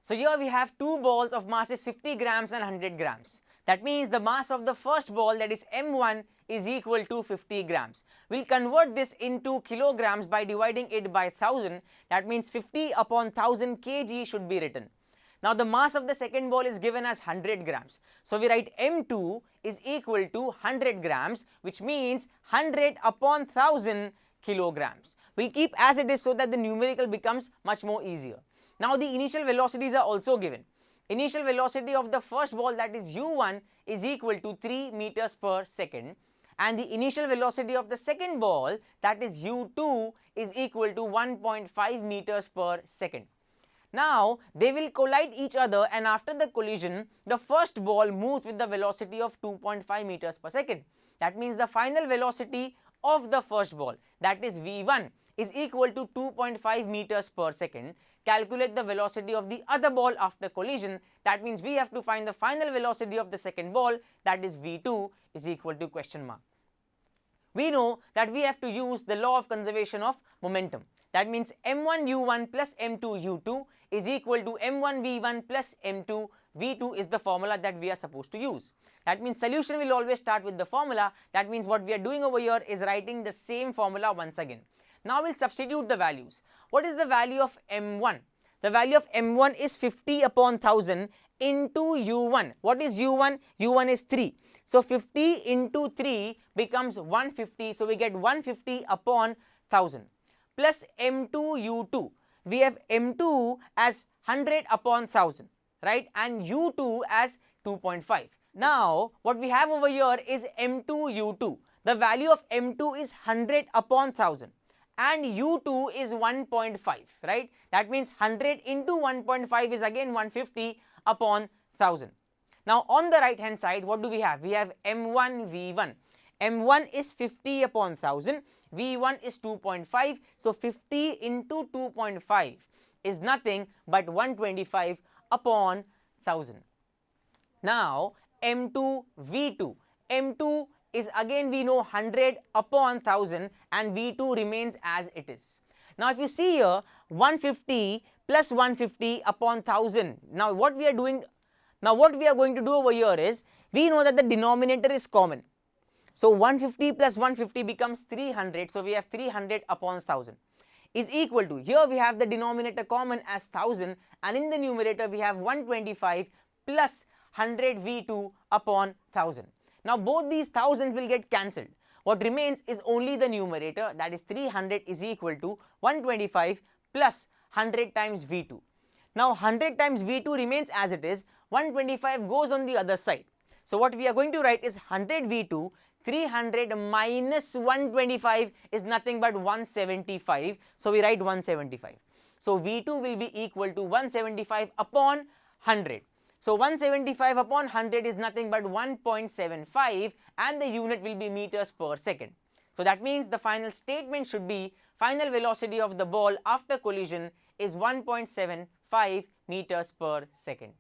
So here we have two balls of masses 50 grams and 100 grams. That means the mass of the first ball, that is m1, is equal to 50 grams. We'll convert this into kilograms by dividing it by 1000. That means 50 upon 1000 kg should be written. Now the mass of the second ball is given as 100 grams. So we write m2 is equal to 100 grams, which means 100 upon 1000 kilograms. We'll keep as it is so that the numerical becomes much more easier. Now the initial velocities are also given. Initial velocity of the first ball, that is u1, is equal to 3 meters per second, and the initial velocity of the second ball, that is u2, is equal to 1.5 meters per second. Now they will collide each other, and after the collision the first ball moves with the velocity of 2.5 meters per second. That means the final velocity of the first ball, that is v1, is equal to 2.5 meters per second. Calculate the velocity of the other ball after collision. That means we have to find the final velocity of the second ball, that is v2, is equal to question mark. We know that we have to use the law of conservation of momentum. That means m1 u1 plus m2 u2 is equal to m1 v1 plus m2 v2 is the formula that we are supposed to use. That means solution will always start with the formula. That means what we are doing over here is writing the same formula once again. Now we'll substitute the values. What is the value of m1? The value of m1 is 50 upon 1000 into u1. What is u1? u1 is 3. So 50 into 3 becomes 150. So we get 150 upon 1000 plus m2 u2. We have m2 as 100 upon 1000, right, and u2 as 2.5. Now what we have over here is m2 u2. The value of m2 is 100 upon 1000. And u2 is 1.5, right? That means 100 into 1.5 is again 150 upon 1000. Now on the right hand side, what do we have? We have m1 v1. m1 is 50 upon 1000, v1 is 2.5. So 50 into 2.5 is nothing but 125 upon 1000. Now m2 v2. m2 is again we know 100 upon 1000 and v2 remains as it is. Now if you see here, 150 plus 150 upon 1000. Now what we are going to do over here is, we know that the denominator is common. So 150 plus 150 becomes 300. So we have 300 upon 1000 is equal to, here we have the denominator common as 1000, and in the numerator we have 125 plus 100 v2 upon 1000. Now both these thousands will get cancelled. What remains is only the numerator, that is 300 is equal to 125 plus 100 times v2. Now 100 times v2 remains as it is, 125 goes on the other side. So what we are going to write is 100 v2, 300 minus 125 is nothing but 175. So we write 175. So v2 will be equal to 175 upon 100. So 175 upon 100 is nothing but 1.75, and the unit will be meters per second. So that means the final statement should be, final velocity of the ball after collision is 1.75 meters per second.